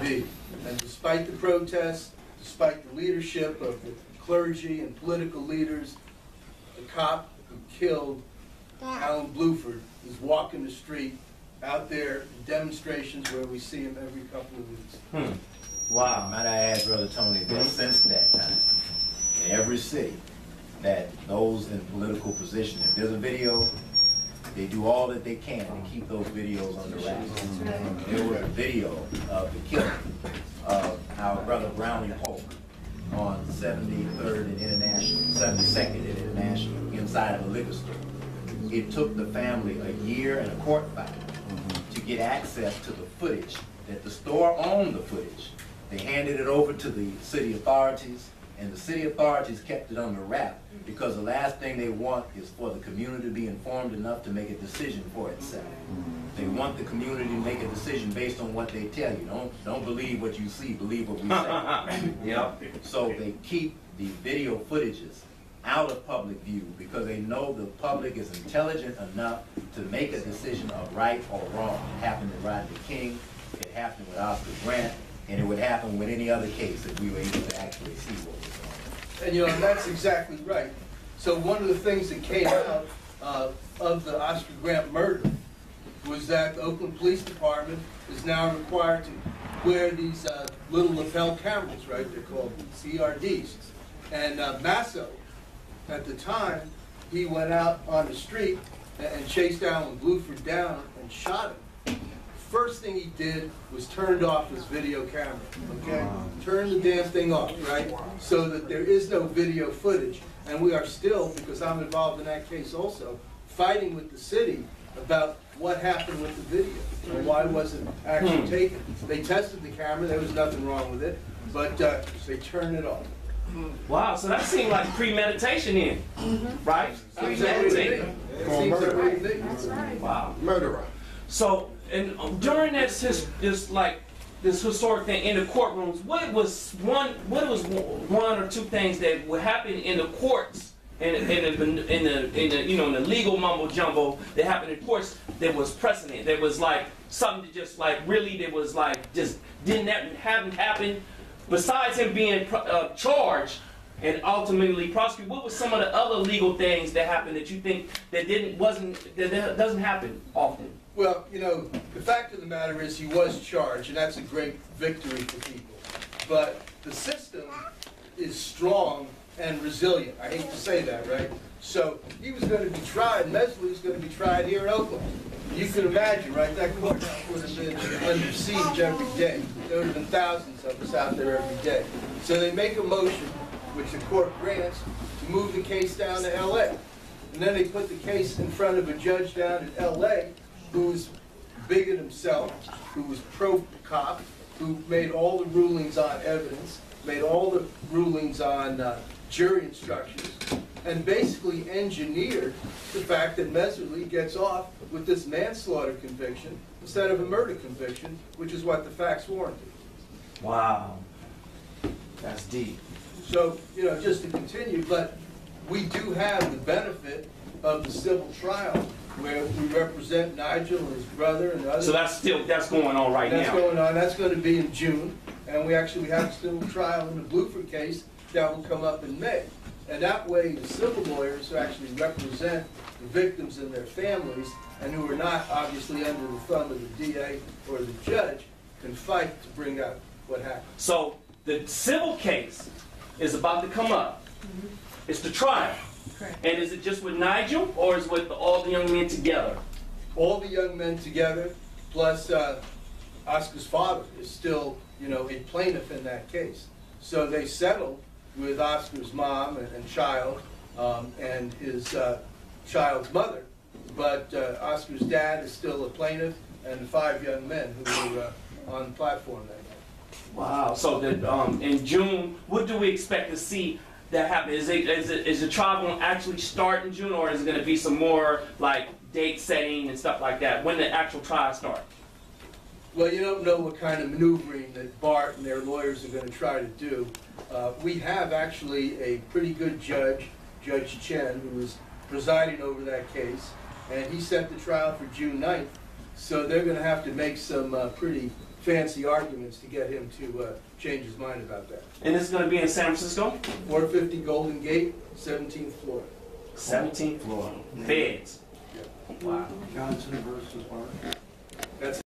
HDV. And despite the protests, despite the leadership of the clergy and political leaders, the cop who killed Alan Bluford is walking the street out there in demonstrations where we see him every couple of weeks. Wow. Might I add, Brother Tony, that since that time, in every city, that those in political position, if there's a video, they do all that they can to keep those videos under wraps. There was a video of the killing of our brother Brownie Polk on 73rd and International, 72nd and International, inside of a liquor store. It took the family a year and a court fight to get access to the footage, that the store owned the footage. They handed it over to the city authorities, and the city authorities kept it under wrap because the last thing they want is for the community to be informed enough to make a decision for itself. They want the community to make a decision based on what they tell you. Don't believe what you see, believe what we say. Yep. So they keep the video footages out of public view because they know the public is intelligent enough to make a decision of right or wrong. It happened to Rodney King, it happened with Oscar Grant, and it would happen with any other case if we were able to actually see what was going on. And you know, and that's exactly right. So one of the things that came out of the Oscar Grant murder was that the Oakland Police Department is now required to wear these little lapel cameras, right? They're called CRDs. And Masso, at the time, he went out on the street and chased Alan Bluford down and shot him. First thing he did was turned off his video camera, okay? Turn the damn thing off, right? So that there is no video footage. And we are still, because I'm involved in that case also, fighting with the city about what happened with the video and why it wasn't actually taken. They tested the camera, there was nothing wrong with it, but they turned it off. Wow, so that seemed like premeditation in, right? Premeditated. That's right. Wow. Murderer. So, and during this historic thing in the courtrooms, what was one or two things that would happen in the courts in the you know, in the legal mumbo jumbo that happened in courts that was precedent, that was like something that just like really that was like just haven't happened. Besides him being charged and ultimately prosecuted, what was some of the other legal things that happened that you think that doesn't happen often? Well, you know, the fact of the matter is he was charged, and that's a great victory for people. But the system is strong and resilient. I hate to say that, right? So he was going to be tried, Mesley was going to be tried here in Oakland. You can imagine, right, that courthouse would have been under siege every day. There would have been thousands of us out there every day. So they make a motion, which the court grants, to move the case down to L.A. And then they put the case in front of a judge down in L.A. who's bigot himself, who was pro-cop, who made all the rulings on evidence, made all the rulings on jury instructions, and basically engineered the fact that Meserly gets off with this manslaughter conviction instead of a murder conviction, which is what the facts warranted. Wow. That's deep. So, you know, just to continue, but we do have the benefit of the civil trial where we represent Nigel and his brother and others. So that's going on right now. That's going on. That's going to be in June. And we actually have a civil trial in the Bluford case that will come up in May. And that way the civil lawyers who actually represent the victims and their families and who are not obviously under the thumb of the DA or the judge can fight to bring out what happened. So the civil case is about to come up. It's the trial. Correct. And is it just with Nigel or is it with all the young men together? All the young men together, plus Oscar's father is still, you know, a plaintiff in that case. So they settled with Oscar's mom and child and his child's mother. But Oscar's dad is still a plaintiff and the 5 young men who were on the platform that night. Wow. So that in June, what do we expect to see that happen? Is the trial going to actually start in June, or is it going to be some more like date setting and stuff like that when the actual trial starts? Well, you don't know what kind of maneuvering that Bart and their lawyers are going to try to do. We have actually a pretty good judge, Judge Chen, who is presiding over that case, and he set the trial for June 9th. So they're going to have to make some pretty fancy arguments to get him to change his mind about that. And this is going to be in San Francisco? 450 Golden Gate, 17th floor. 17th floor. Feds. Wow. Johnson versus Mark. That's